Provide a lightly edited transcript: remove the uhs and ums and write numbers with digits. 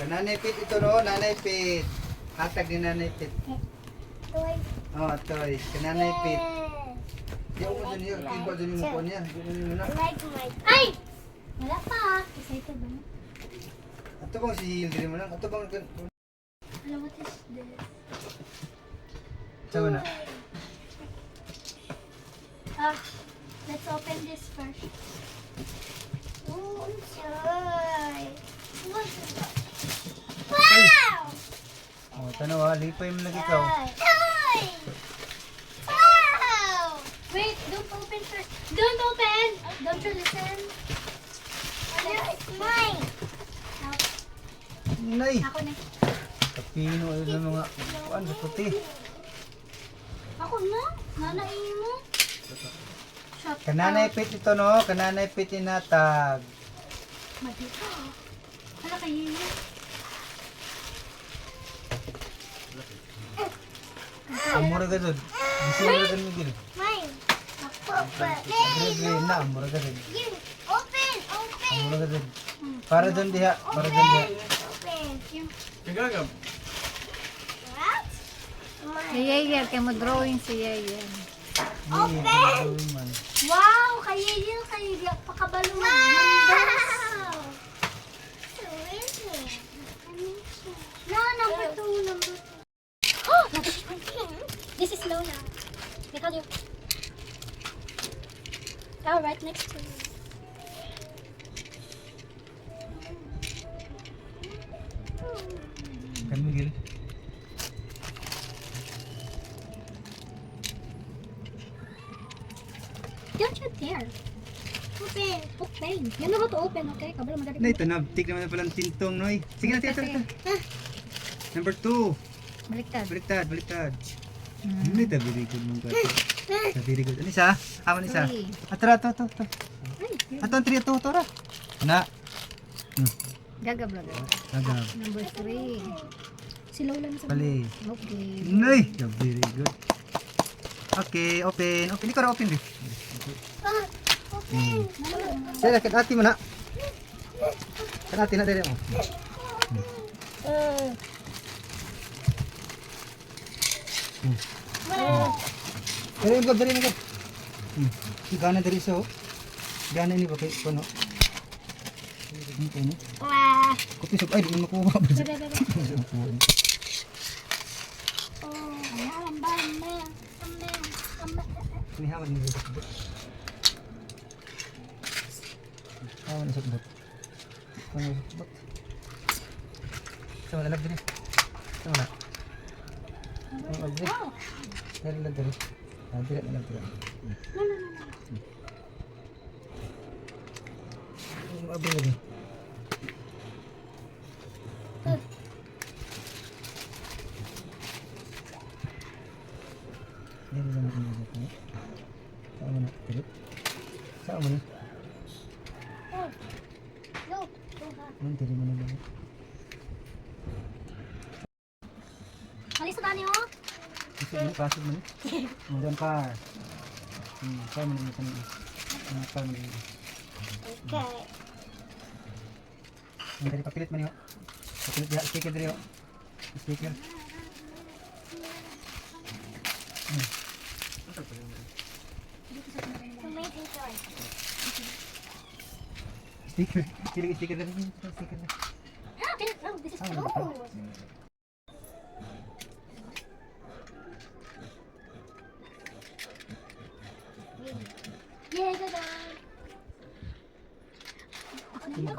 Nanay Pit ito no, Nanay Pit. Hatag ni Nanay Pit. Toy. Oh, toy. Nanay Pit. Di ako dyan yun. Iba dyan yung mukha niya. Like my... Ay! Wala pa. Excited ba? Ito bang si Hildred mo lang? Ito bang... Hello, what is this? Sama na. Let's open this first. Oh, joy. Wow! Oh, tanaw ha. Lipay mo lang ikaw. Toy! Wow! Wait, don't open first. Don't open! Don't you listen? No, it's mine. Nay! Ako na. Kapino ay ng mga... Ano sa puti? Ako na? Nanain mo? Shut Kananay up. Pit ito no. Kananay Pit inatag. Madito. Hala kayo yun. Amura ka dun. Gusto mo ka dun, Miguel. Mine. Open. Green na, amura ka dun. You open. Open. Amura ka dun. Para dun diha. Para dun diha. Open. Kagagam. What? Si Yeyer, kaya mo drawing si Yeyer. Open! Wow! Kayo yun. Kayo yun. Pakabalo. Wow! So easy. No, number 2. Number 2. Oh! This is Lola. Because you. Oh, right next to you. Kan Miguel. Don't you dare. Open. Open. You know how to open, okay? Kabalo madali. Na ito, nabtik naman na palang tintong, Noy. Sige na, ito. Number 2. Baliktad. Baliktad, baliktad. Hindi, very good mong gato. Very good. Ano isa? Aman isa. Three. Atara, ito. Ato, ang 3, ito, ra. Na. Gagab lang. Agab. Number 3. Si Lola na sa Bali. Okay. Noy. Very good. Okay, open. Open, ikaw na open din. Open. Sige, ati mo na. Ati na, dali mo. Dali mo, dali mo. Gana dari sa oh. Gana ini pakai kono. Ini. Wow. Kopi sop ay di mo makuha. Ini hawan ni. Hawan sa bot. Hawan sa bot. Sama dalag diri. Sama na. Sama diri. Dari lang diri. Diri na lang diri. Abri lagi. Ini lang ini. Sama na diri. Sama na. Nanti di mana lagi? Alis na niyo. Ito ni pasok man. Modern car. Kaya man ni kanina. Ang car man. Okay. Ang dari papilit man yo. Papilit dia sticker diri yo. Sticker. Amazing toy. Sticker. Pilih sticker diri. Sticker. Oh, this is Sama cool. na. Yay, gaga. Ako na.